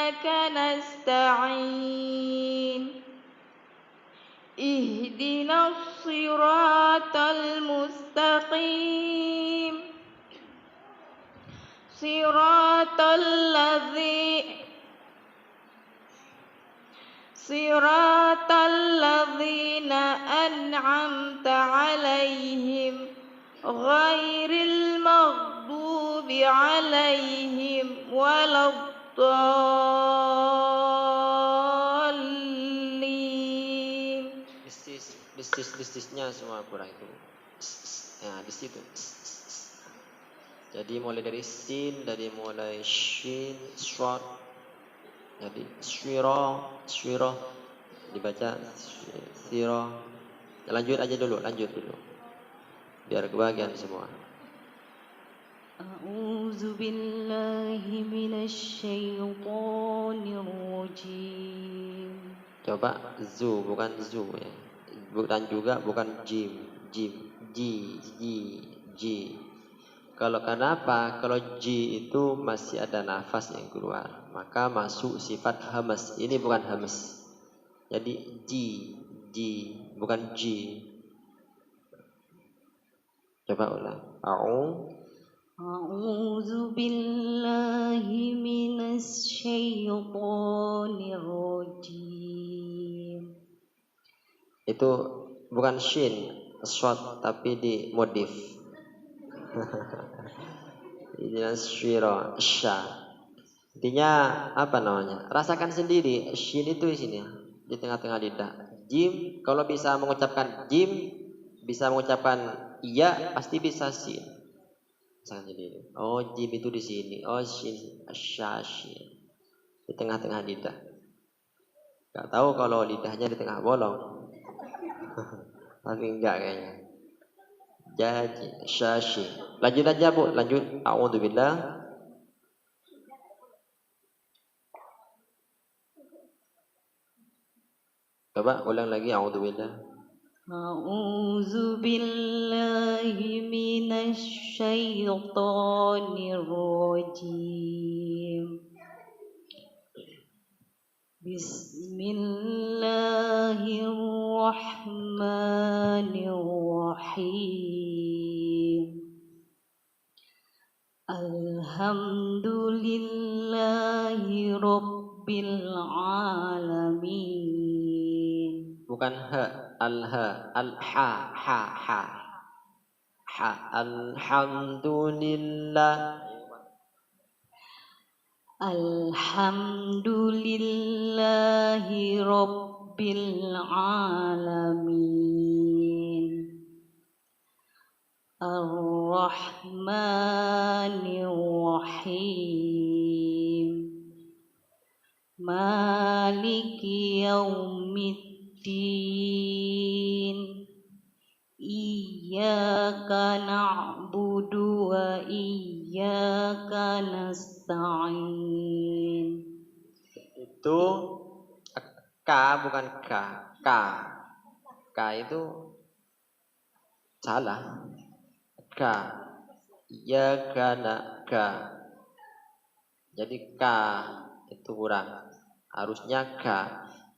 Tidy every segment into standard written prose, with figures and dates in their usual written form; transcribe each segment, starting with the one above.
وإياك نستعين اهدنا الصراط المستقيم صراط الذين أنعمت عليهم غير المغضوب عليهم ولا الضالين. Bisnisnya semua kurang itu. Nah, di situ. Jadi mulai dari sin, dari mulai shin, short. Jadi swiro dibaca siro. Lanjut dulu. Biar kebagian semua. A'udzu billahi minasyaitonir rajim. Coba zu bukan zu ya. Dan juga bukan jim, ji. Kalau kenapa? Kalau ji itu masih ada nafas yang keluar, maka masuk sifat hamas. Ini bukan hamas. Jadi ji, bukan ji. Coba ulang. A'udzu billahi minasyaitonir rajim. Itu bukan shin, short tapi dimodif. Ini syira, sya. Intinya apa namanya? Rasakan sendiri. Shin itu di sini, di tengah-tengah lidah. Jim, kalau bisa mengucapkan jim, bisa mengucapkan iya, pasti bisa shin. Rasakan sendiri. Oh, jim itu di sini. Oh, shin, sya, shin. Di tengah-tengah lidah. Gak tahu kalau lidahnya di tengah bolong. Tapi enggak kayaknya. Jadi syashi. Lanjut aja Bu, lanjut. A'udzubillah. Coba ulang lagi. A'udzubillah. A'udzu billahi minasyaitonir rajim. Bismillahirrahmanirrahim. Alhamdulillahi rabbil alamin. Bukan ha, al-ha, al-ha, ha. Alhamdulillah. Alhamdulillahi rabbil alamin. Ar-Rahmanir-Rahim. Maliki yaumiddin. Iyyaka na'budu wa iyyaka nasta'in. Itu K bukan K. K itu salah. K. Ya kana K. Jadi K itu kurang. Harusnya K.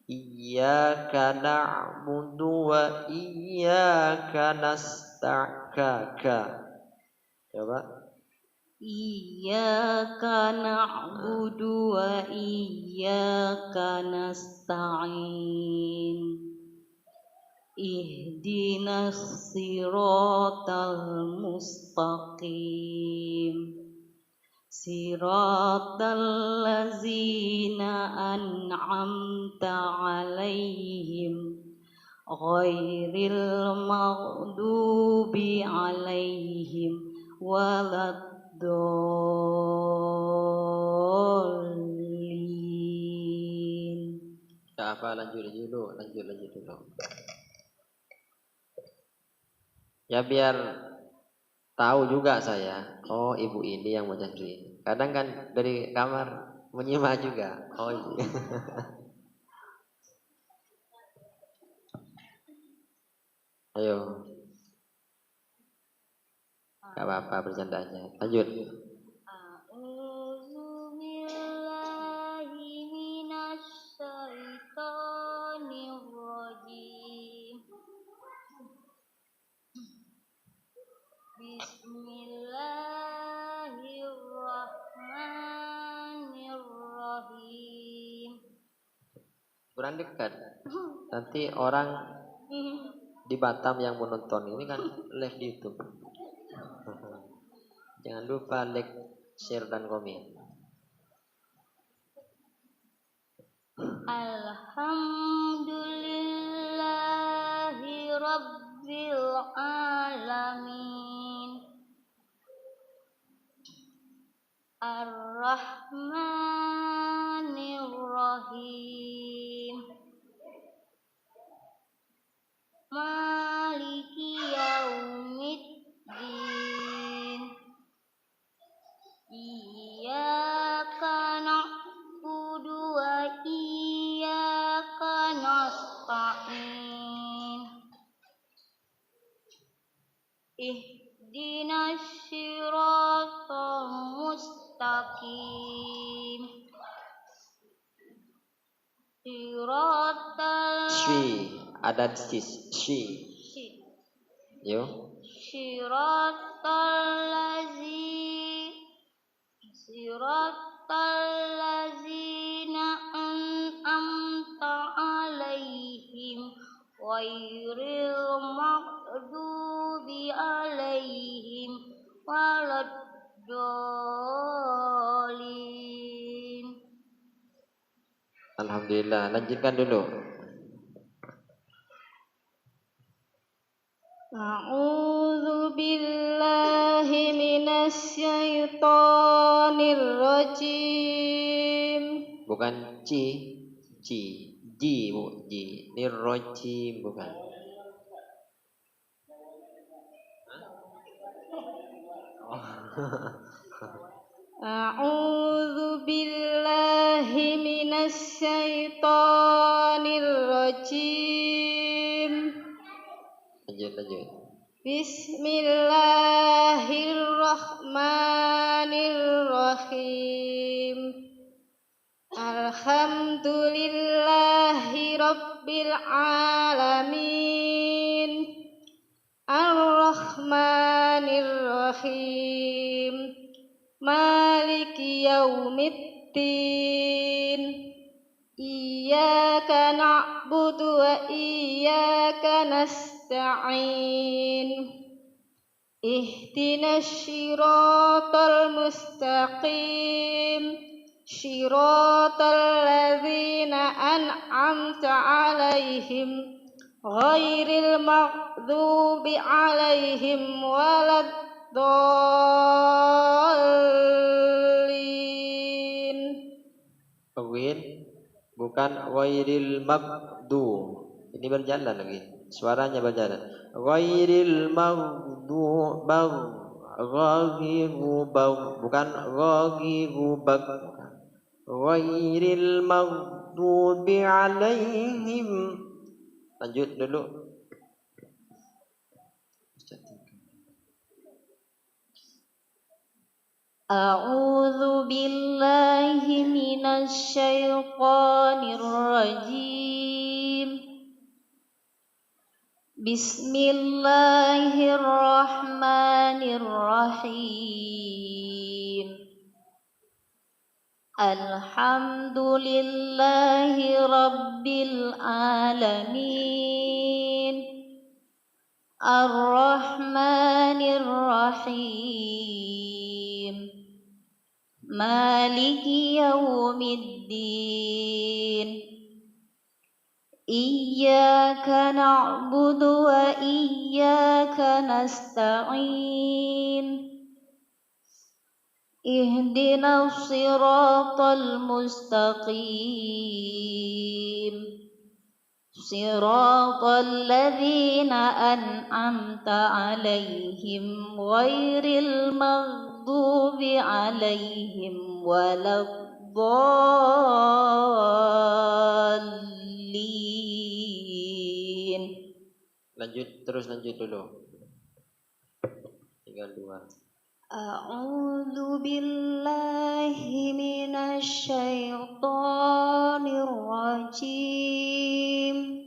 Iyyaka na'budu wa iyyaka nasta'in. Coba. Iyyaka na'budu wa iyyaka nasta'in. Ihdinas siratal mustaqim. Siratal ladzina an'amta 'alaihim ghairil maghdubi 'alaihim waladdallin. Apa lanjut dulu. Ya biar tahu juga saya. Oh, ibu ini yang baca ini. Kadang kan dari kamar menyimak juga. Oh iya. Ayo. Gak apa-apa bercanda aja. Lanjut. A'udzu billahi kurang dekat. Nanti orang di Batam yang menonton ini kan live di YouTube. Jangan lupa like, share dan komen. Alhamdulillahi Rabbil Alamin Ar-Rahmanir-Rahim Maliki Yaumiddin Iyyaka na'budu wa iyyaka nasta'in Ihdinas siratal mustaqim Siratal Ada sis. Yo. Siratal ladzina an'amta 'alaihim ghairil maghdubi 'alaihim waladdallin. Alhamdulillah, lanjutkan dulu. A'udzu billahi minasyaitonir rajim. Bukan ji, Bu, ji. Nirrojim bukan. A'udzu billahi minasyaitonir rajim. Lanjut. Bismillahirrahmanirrahim. Alhamdulillahi Rabbil Alamin Ar-Rahmanir-Rahim Maliki Yaumiddin Iyyaka na'budu wa iyyaka nasta'in Ihdinas siratal mustaqim Siratal ladzina an'amta 'alaihim ghairil maghdubi 'alaihim waladdallin. Win bukan ghairil maghdu. Ini berjalan lagi. Suaranya berjalan. Ghairil maghdu bukan ghagiru ghairil maghdubi alaihim. Lanjut dulu. A'udzu billahi minasy syaithanir rajim. Bismillahirrahmanirrahim. Alhamdulillahi Rabbil Alamin Ar-Rahmanir-Rahim Maliki Yaumiddin Iyyaka na'budu wa iyyaka nasta'in Ihdinas siratal mustaqim Siratal ladzina an'amta 'alaihim ghairil maghdubi 'alaihim waladdallin. Lanjut dulu. Tinggal 2. A'udzu billahi minasy syaithanir rajim.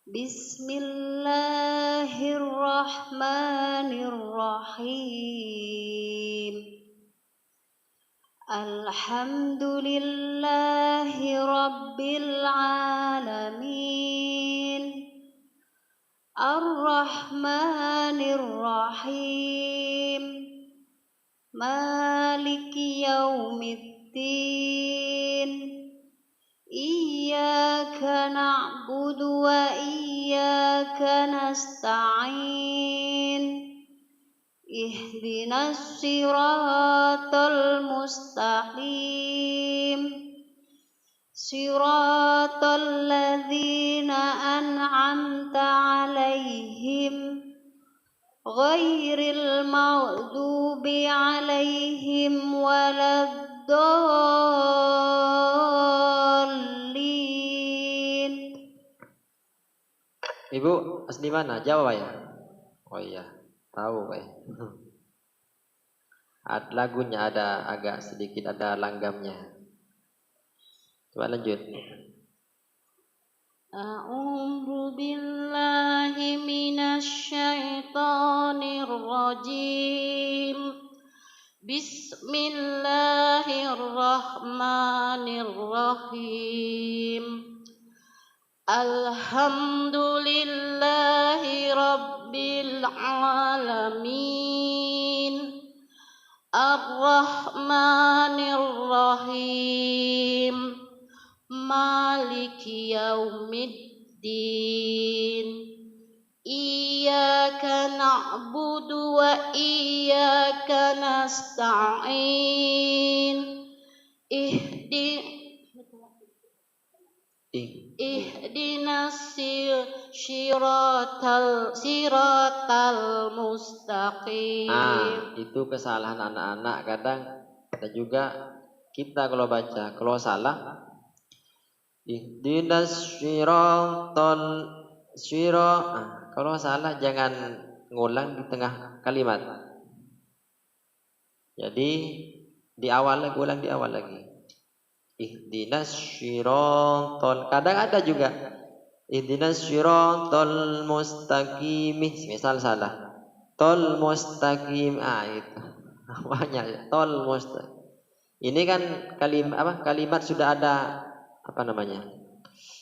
Bismillahirrahmanirrahim. Alhamdulillahi Rabbil Alamin, Ar-Rahmanir Rahim, Maliki Yaumiddin, Iyyaka na'budu wa iyyaka nasta'in, Ihdinas siratal mustaqim, Siratal ladzina an'amta 'alaihim, Ghairil maghdubi 'alaihim waladdallin. Ibu asli mana? Jawa ya? Oh iya, tahu Pak. Lagunya ada agak sedikit ada langgamnya. Coba lanjut. A'udzu billahi minasy syaithanir rajim. Bismillahirrahmanirrahim. Alhamdulillahi Rabbil Alamin, Ar-Rahmanir Rahim, Maliki Yaumiddin, Iyyaka na'budu wa iyyaka nasta'in, Ihdinas siratal mustaqim. Itu kesalahan anak-anak kadang ada juga kita kalau baca. Kalau salah ihdinas kalau salah jangan ngulang di tengah kalimat. Jadi di awal lagi, ulang di awal lagi. Ihdinas syiratal, kadang ada juga ihdinas syiratal mustaqim, misal salah tol mustaqim, itu banyak tol mustaqim. Ini kan kalimat sudah ada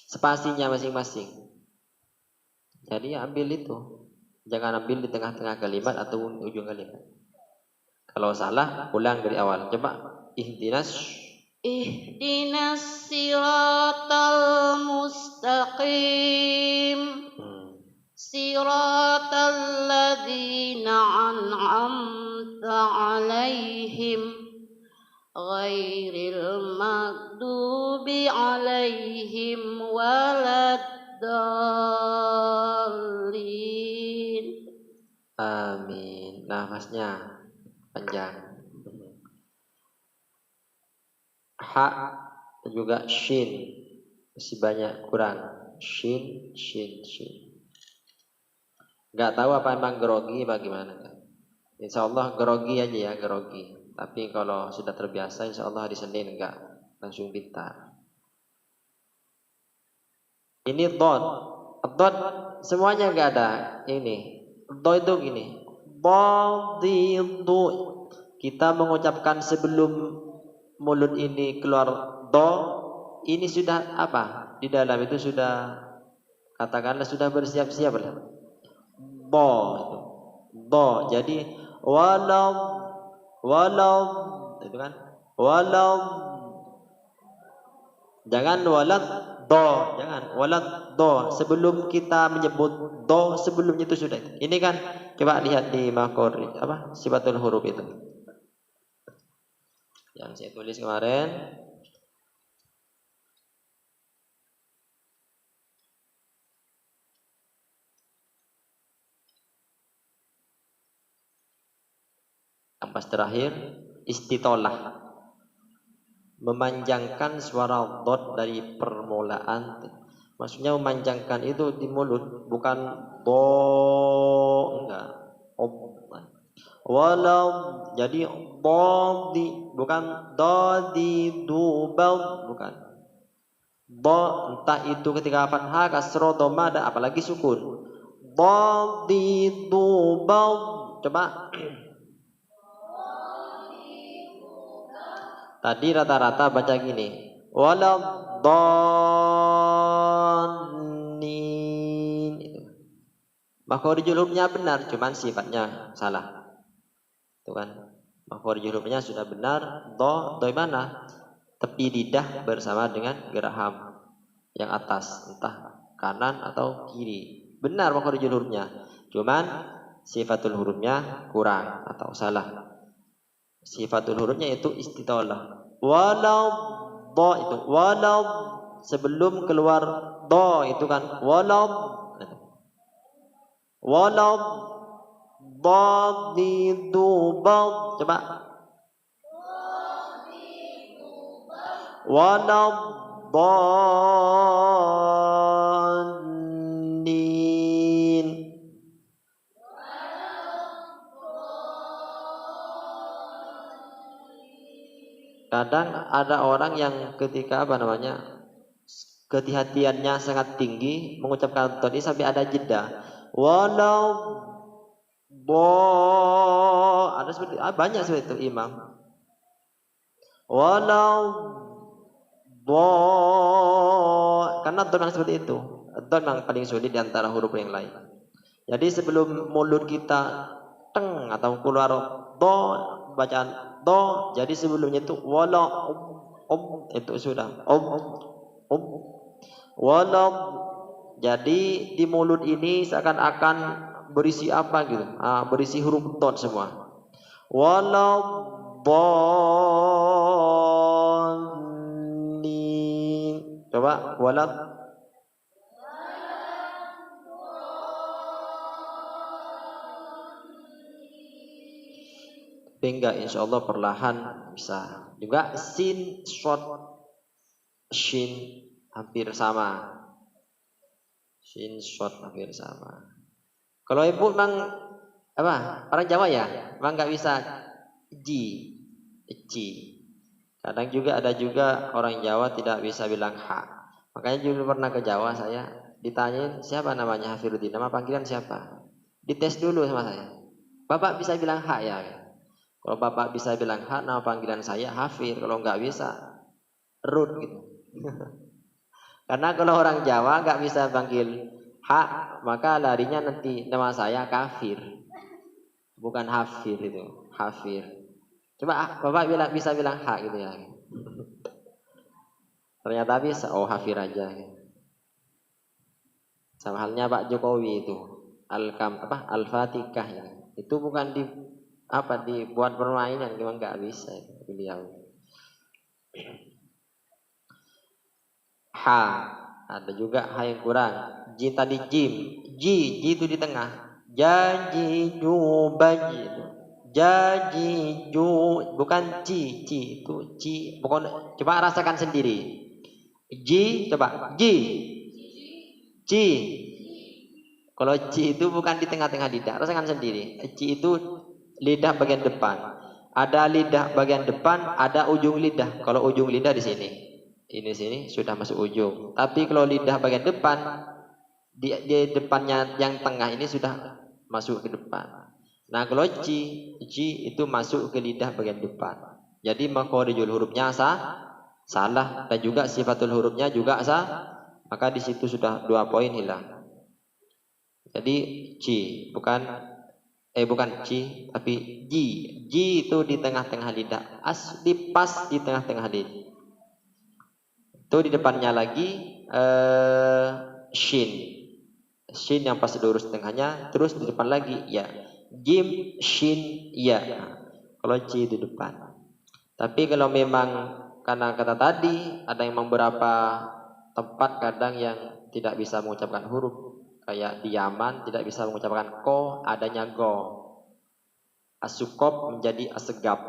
spasinya masing-masing. Jadi ambil itu, jangan ambil di tengah-tengah kalimat atau ujung kalimat. Kalau salah ulang dari awal. Coba ihdinas siratal mustaqim, Siratal ladzina an'amta 'alaihim, Ghairil maghdubi 'alaihim waladdallin. Amin. Nafasnya panjang. Ha juga shin masih banyak kurang. Shin. Nggak tahu apa emang grogi bagaimana. Insya Allah grogi aja ya, grogi. Tapi kalau sudah terbiasa insya Allah hari Senin enggak langsung pintar. Ini dot semuanya enggak ada. Ini dot itu gini. Badidu. Kita mengucapkan sebelum mulut ini keluar do, ini sudah apa? Di dalam itu sudah katakanlah sudah bersiap-siap lah. Do. Jadi walau itu kan walau, jangan walad do, jangan walad do. Sebelum kita menyebut do, sebelumnya itu sudah. Ini kan coba lihat di makori sifatul huruf itu yang saya tulis kemarin. Pas terakhir istitolah, memanjangkan suara dot dari permulaan. Maksudnya memanjangkan itu di mulut, bukan do, enggak. Walau, jadi di, bukan do di dubal, bukan. Do entah itu ketika fathah, kasroh, dhamma, ada apalagi sukun. Do di dubal, coba. Tadi rata-rata baca gini. Waladhdallin. Makhorijul hurufnya benar, cuman sifatnya salah. Itu kan. Makhorijul hurufnya sudah benar. Do mana? Tepi lidah bersama dengan geraham yang atas, entah kanan atau kiri. Benar makhorijul hurufnya. Cuman sifatul hurufnya kurang atau salah. Sifatul hurufnya itu istitolah. Walau do itu walau sebelum keluar do itu kan walau dadidu bad, coba walau dallin. Kadang ada orang yang ketika kehati-hatiannya sangat tinggi mengucapkan tadi sampai ada jeda. Walau ada seperti banyak seperti itu imam. Walau karena don yang seperti itu. Don yang paling sulit di antara huruf yang lain. Jadi sebelum mulut kita teng atau keluar do, bacaan do, jadi sebelumnya itu walau itu sudah walau. Jadi di mulut ini seakan-akan berisi apa gitu, berisi huruf dot semua. Walau dallin. Coba walau. Tapi enggak, insya Allah perlahan bisa. Juga sin, short, shin hampir sama. Sin, short hampir sama. Kalau ibu memang orang Jawa ya, memang nggak bisa ji, Kadang juga ada orang Jawa tidak bisa bilang ha. Makanya juga pernah ke Jawa saya ditanyain siapa namanya Hafiruddin, nama panggilan siapa? Dites dulu sama saya. Bapak bisa bilang ha ya? Kalau bapak bisa bilang ha, nama panggilan saya Hafir. Kalau nggak bisa, Rud gitu. Karena kalau orang Jawa nggak bisa panggil ha, maka larinya nanti nama saya Kafir. Bukan Hafir itu, Hafir. Coba bapak bisa bilang ha gitu ya. Ternyata bisa, Hafir aja. Sama halnya Pak Jokowi itu, Al-Fatihah ya. Itu bukan dibuat permainan, memang nggak bisa beliau. Ha, ada juga ha yang kurang. Jim tadi jim, ji itu di tengah. Jaji baji itu. Jaji bukan ci itu ci. Bukan, coba rasakan sendiri. Ji, coba ji, ci. Kalau ci itu bukan di tengah-tengah lidah, rasakan sendiri. Ci itu lidah bagian depan. Ada lidah bagian depan, ada ujung lidah. Kalau ujung lidah di sini, sini sudah masuk ujung. Tapi kalau lidah bagian depan, di depannya yang tengah ini sudah masuk ke depan. Nah kalau ci itu masuk ke lidah bagian depan. Jadi makhorijul hurufnya salah dan juga sifatul hurufnya juga sah. Maka di situ sudah 2 poin hilang. Jadi ci bukan ci tapi ji. Ji itu di tengah-tengah lidah. Asli pas di tengah-tengah lidah. Itu di depannya lagi shin. Shin yang pas lurus tengahnya, terus di depan lagi ya. Jim, shin, ya. Kalau ci di depan. Tapi kalau memang karena kata tadi ada yang beberapa tempat kadang yang tidak bisa mengucapkan huruf. Kayak di Yaman tidak bisa mengucapkan ko, adanya go. Asukop menjadi asegap.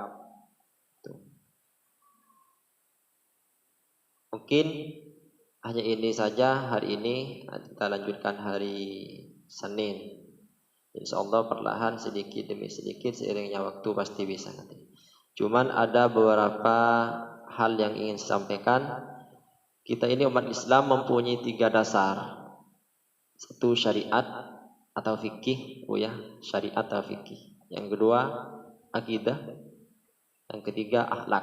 Mungkin hanya ini saja hari ini. Kita lanjutkan hari Senin. Insya Allah perlahan sedikit demi sedikit seiringnya waktu pasti bisa nanti. Cuman ada beberapa hal yang ingin saya sampaikan. Kita ini umat Islam mempunyai 3 dasar. 1 syariat atau fikih, syariat atau fikih. Yang kedua akidah, yang ketiga akhlak.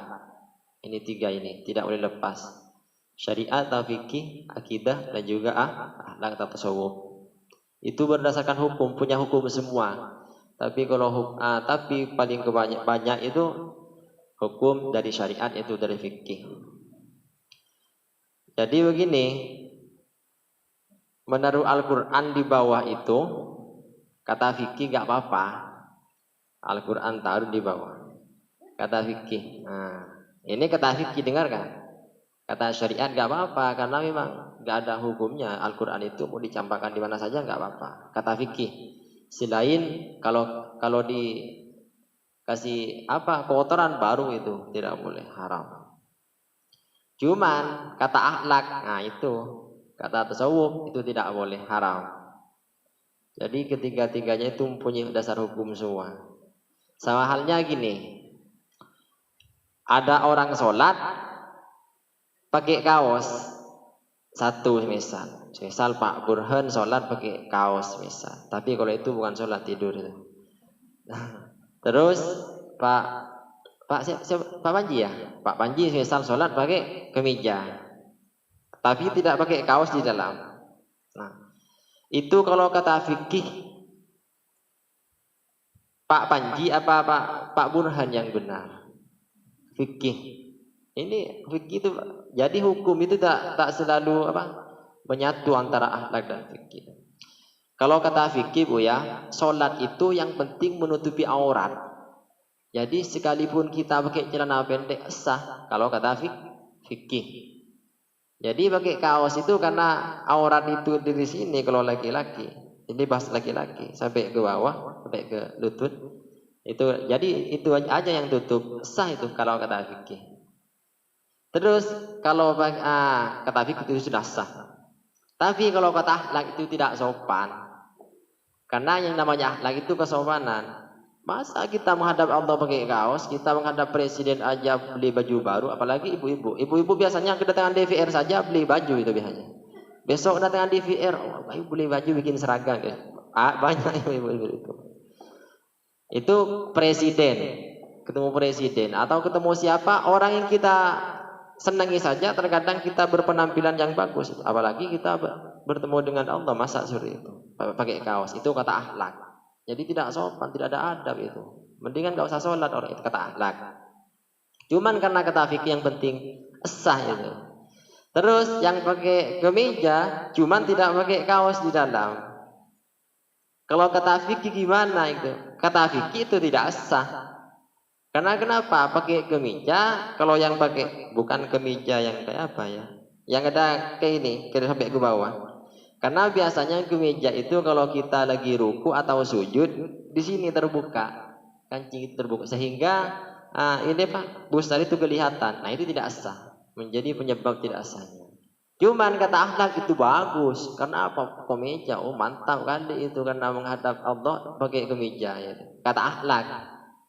Ini 3 ini tidak boleh lepas. Syariat atau fikih, akidah dan juga akhlak atau tasawuf. Itu berdasarkan hukum, punya hukum semua. Tapi kalau tapi paling banyak itu hukum dari syariat, itu dari fikih. Jadi begini, menaruh Al-Quran di bawah itu kata fikih gak apa-apa. Al-Quran taruh di bawah kata fikih. Nah, ini kata fikih, dengar kan? Kata syariat gak apa-apa karena memang gak ada hukumnya. Al-Quran itu mau dicampakkan di mana saja gak apa-apa. Kata fikih. Selain kalau dikasih kotoran baru itu tidak boleh, haram. Cuman kata akhlak, nah itu kata tasawuf itu tidak boleh, haram. Jadi ketiga-tiganya itu mempunyai dasar hukum semua. Sama halnya gini, ada orang sholat pakai kaos satu misal Pak Burhan sholat pakai kaos misal, tapi kalau itu bukan sholat, tidur itu. Terus Pak Panji ya, Pak Panji misal sholat pakai kemeja, tapi tidak pakai kaos di dalam. Nah, itu kalau kata fikih Pak Panji apa Pak Burhan yang benar? Fikih. Ini fikih itu, jadi hukum itu tak selalu menyatu antara akhlak dan fikih. Kalau kata fikih Bu ya, sholat itu yang penting menutupi aurat. Jadi sekalipun kita pakai celana pendek sah kalau kata fikih. Jadi pakai kaos itu karena aurat itu di sini kalau laki-laki. Ini bahas laki-laki sampai ke bawah, sampai ke lutut. Itu jadi itu aja yang tutup, sah itu kalau kata fikih. Terus kalau kata fikih itu sudah sah. Tapi kalau kata akhlak itu tidak sopan. Karena yang namanya akhlak itu kesopanan. Masa kita menghadap Allah pakai kaos, kita menghadap presiden aja beli baju baru, apalagi ibu-ibu. Ibu-ibu biasanya kedatangan DVR saja beli baju itu biasanya. Besok kedatangan DVR, ayo beli baju bikin seragam. Banyak ibu-ibu itu. Itu presiden, ketemu presiden atau ketemu siapa orang yang kita senangi saja, terkadang kita berpenampilan yang bagus, apalagi kita bertemu dengan Allah, masa suri itu pakai kaos, itu kata akhlak. Jadi tidak sopan, tidak ada adab itu. Mendingan gak usah sholat orang itu, kata akhlak. Cuman karena kata fikih yang penting sah itu. Terus yang pakai kemeja cuman tidak pakai kaos di dalam. Kalau kata fikih gimana itu? Kata fikih itu tidak sah. Karena kenapa? Pakai kemeja, kalau yang pakai bukan kemeja yang kayak apa ya? Yang ada kayak ini, sampai ke bawah. Karena biasanya kemeja itu kalau kita lagi ruku atau sujud di sini terbuka, kancing terbuka sehingga ini busar itu kelihatan. Nah itu tidak sah, menjadi penyebab tidak sahnya. Cuman kata akhlak itu bagus, karena apa? Kemeja, mantap kali itu karena menghadap Allah pakai kemeja. Itu. Kata akhlak,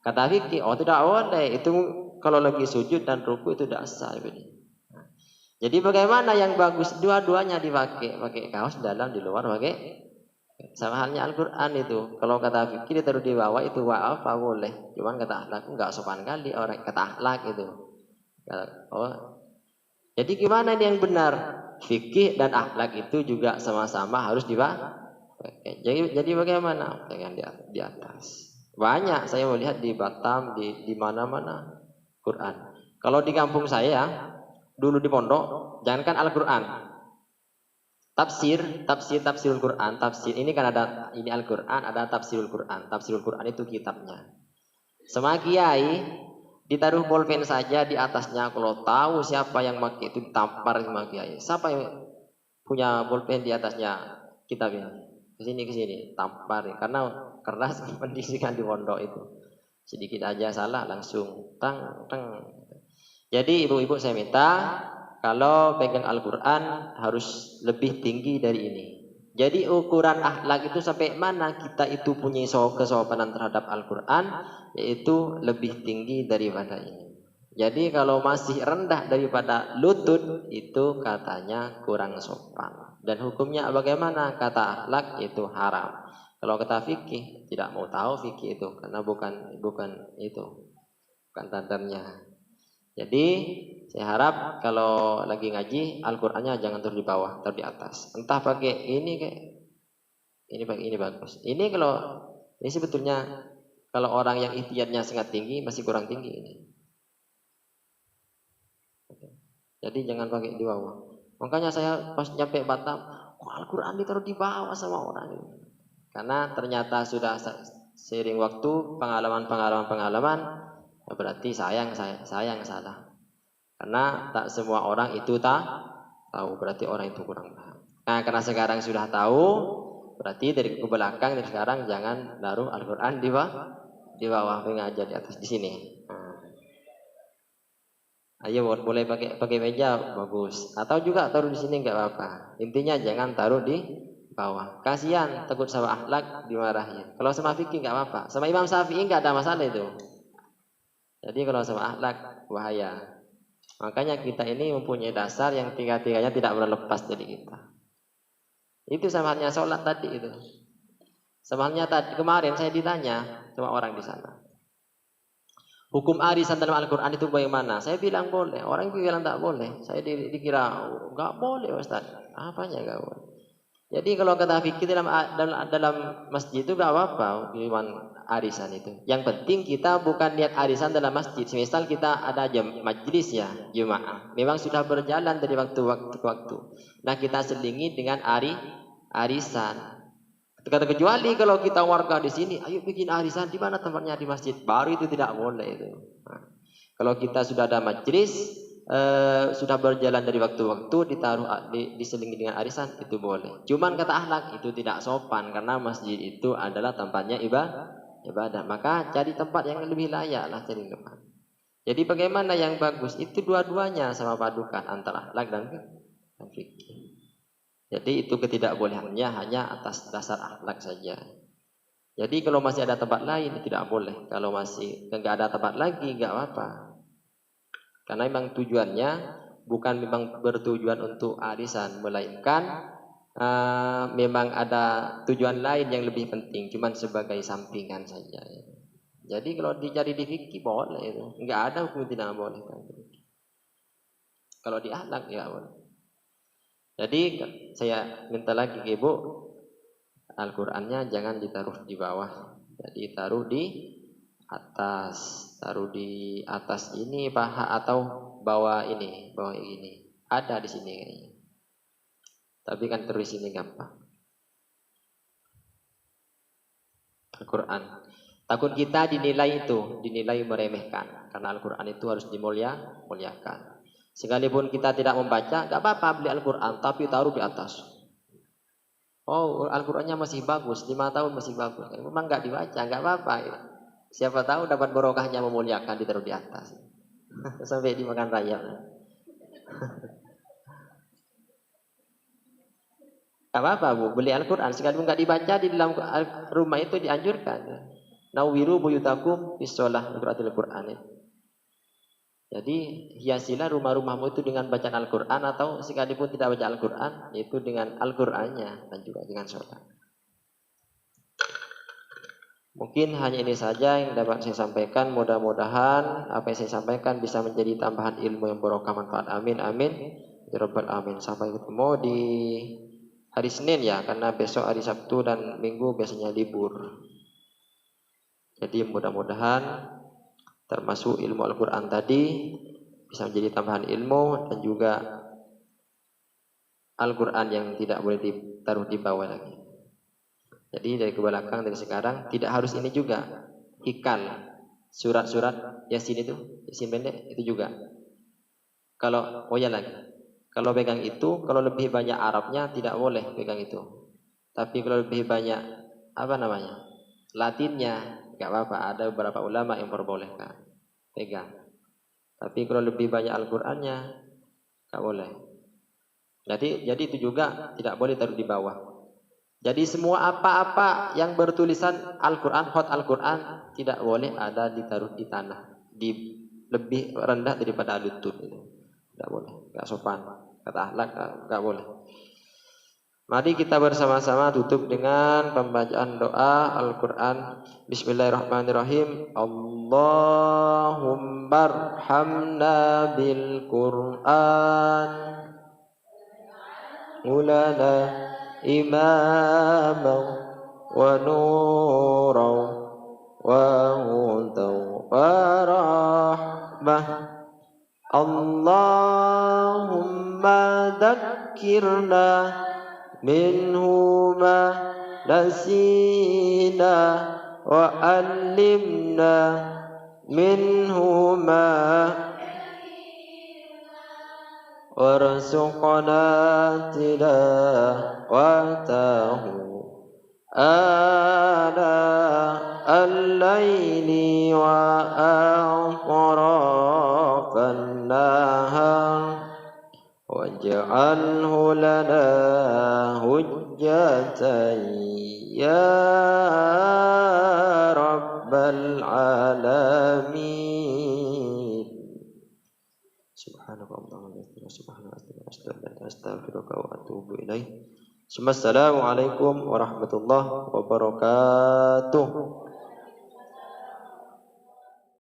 kata fikih, tidak boleh itu kalau lagi sujud dan ruku itu tidak sah. Jadi bagaimana yang bagus? Dua-duanya dipakai, pakai kaos dalam, di luar pakai. Sama halnya Al-Quran itu. Kalau kata fikir ditaruh di bawah itu apa boleh. Cuman kata akhlak enggak sopan kali orang kata akhlak itu. Jadi gimana ini yang benar? Fikih dan akhlak itu juga sama-sama harus dipakai. Jadi bagaimana? Dengan di atas. Banyak saya melihat di Batam, di mana-mana Quran. Kalau di kampung saya dulu di pondok, jangankan Al-Quran, tafsirul Quran, tafsir ini kan ada ini Al-Quran, ada tafsirul Quran. Tafsirul Quran itu kitabnya. Semua kiai ditaruh bolpen saja di atasnya, kalau tahu siapa yang pakai itu ditampar sama kiai. Siapa yang punya bolpen di atasnya kitabnya? Ke sini, tampar karena keras pendidikan di pondok itu. Sedikit aja salah langsung tang. Jadi ibu-ibu saya minta kalau pegang Al-Quran harus lebih tinggi dari ini. Jadi ukuran akhlak itu sampai mana kita itu punya kesopanan terhadap Al-Quran, yaitu lebih tinggi daripada ini. Jadi kalau masih rendah daripada lutut itu katanya kurang sopan. Dan hukumnya bagaimana? Kata akhlak itu haram. Kalau kata fikih tidak mau tahu fikih itu karena bukan itu, bukan tantannya. Jadi saya harap kalau lagi ngaji Al-Qur'annya jangan taruh di bawah, taruh di atas. Entah pakai ini kayak ini, pakai ini bagus. Ini kalau ini sebetulnya kalau orang yang ikhtiarnya sangat tinggi masih kurang tinggi ini. Jadi jangan pakai di bawah. Makanya saya pas nyampe Batam, kok Al-Quran ditaruh di bawah sama orang ini. Karena ternyata sudah seiring waktu pengalaman, ya berarti saya yang salah. Karena tak semua orang itu tahu, berarti orang itu kurang paham. Nah, karena sekarang sudah tahu, berarti dari ke belakang dari sekarang jangan taruh Al-Quran di bawah, pengajar di atas di sini. Ayo boleh pakai meja bagus. Atau juga taruh di sini nggak apa-apa. Intinya jangan taruh di bawah. Kasihan takut sama akhlak dimarahin. Kalau sama fikih nggak apa-apa. Sama Imam Syafi'i nggak ada masalah itu. Jadi kalau sama akhlak bahaya. Makanya kita ini mempunyai dasar yang tiga-tiganya tidak boleh lepas dari kita. Itu sama halnya sholat tadi itu. Sama halnya tadi kemarin saya ditanya sama orang di sana. Hukum arisan dalam Al-Quran itu bagaimana? Saya bilang boleh. Orang bilang tak boleh. Saya dikira nggak boleh Ustaz. Apanya nggak boleh? Jadi kalau kata fikih dalam masjid itu nggak apa-apa hewan arisan itu. Yang penting kita bukan niat arisan dalam masjid. Misal kita ada majlis ya Jumaah. Memang sudah berjalan dari waktu ke waktu. Nah kita selingi dengan arisan. Kecuali kalau kita warga di sini, ayo bikin arisan di mana tempatnya di masjid, baru itu tidak boleh itu. Nah, kalau kita sudah ada majlis, sudah berjalan dari waktu-waktu ditaruh diselingi dengan arisan itu boleh. Cuman kata akhlak itu tidak sopan karena masjid itu adalah tempatnya ibadah. Maka cari tempat yang lebih layak lah cari tempat. Jadi bagaimana yang bagus? Itu dua-duanya sama padukan antara akhlak dan fikih. Jadi itu ketidakbolehannya hanya atas dasar akhlak saja. Jadi kalau masih ada tempat lain tidak boleh. Kalau masih nggak ada tempat lagi nggak apa-apa. Karena memang tujuannya bukan memang bertujuan untuk arisan, melainkan memang ada tujuan lain yang lebih penting, cuman sebagai sampingan saja. Jadi kalau dicari di fikih boleh itu, nggak ada hukum tidak boleh. Kalau di akhlak ya boleh. Jadi saya minta lagi ke Ibu, Al-Qur'annya jangan ditaruh di bawah. Jadi taruh di atas ini paha atau bawah ini. Ada di sini kayaknya. Tapi kan terus ini gampang. Al-Qur'an. Takut kita dinilai meremehkan. Karena Al-Qur'an itu harus dimuliakan. Sekalipun kita tidak membaca, gak apa-apa beli Al-Quran, tapi taruh di atas. Oh, Al-Qurannya masih bagus, 5 tahun masih bagus. Memang gak dibaca, gak apa-apa. Siapa tahu dapat barokahnya memuliakan, ditaruh di atas. Sampai dimakan raya. Gak apa-apa Bu, beli Al-Quran. Sekalipun gak dibaca, di dalam rumah itu dianjurkan. Nawiru buyutakum bisolah Al-Quran itu. Jadi hiasilah rumah-rumahmu itu dengan bacaan Al-Quran atau sekalipun tidak baca Al-Quran, itu dengan Al-Qurannya dan juga dengan sholat. Mungkin hanya ini saja yang dapat saya sampaikan. Mudah-mudahan apa yang saya sampaikan bisa menjadi tambahan ilmu yang barokah manfaat. Amin, amin. Ya Rabbal Amin. Sampai ketemu di hari Senin ya, karena besok hari Sabtu dan Minggu biasanya libur. Jadi mudah-mudahan termasuk ilmu Al-Quran tadi bisa menjadi tambahan ilmu dan juga Al-Quran yang tidak boleh ditaruh di bawah lagi. Jadi dari ke belakang dari sekarang tidak harus ini juga hikal surat-surat Yasin itu Yasin pendek itu juga. Kalau lagi kalau pegang itu kalau lebih banyak Arabnya tidak boleh pegang itu. Tapi kalau lebih banyak Latinnya nggak apa-apa. Ada beberapa ulama yang memperbolehkan pegang. Tapi kalau lebih banyak Al-Qur'annya nggak boleh. Jadi itu juga tidak boleh taruh di bawah. Jadi semua apa-apa yang bertulisan Al-Qur'an, hot Al-Qur'an tidak boleh ada ditaruh di tanah, di lebih rendah daripada lutut itu. Tidak boleh, nggak sopan. Kata akhlak nggak boleh. Mari kita bersama-sama tutup dengan pembacaan doa Al-Quran. Bismillahirrahmanirrahim. Allahumma arhamna bil Qur'an mulana imaman wa nuran wa hudan wa rahmah. Allahumma dhakkirna منه ما نسينا وعلمنا منه ما وارزقنا تلاوته آناء الليل وأطراف النهار واجعله لنا حجة يا رب العالمين. سبحانك اللهم وبحمدك أستغفرك وأتوب إليك. Assalamualaikum warahmatullahi wabarakatuh.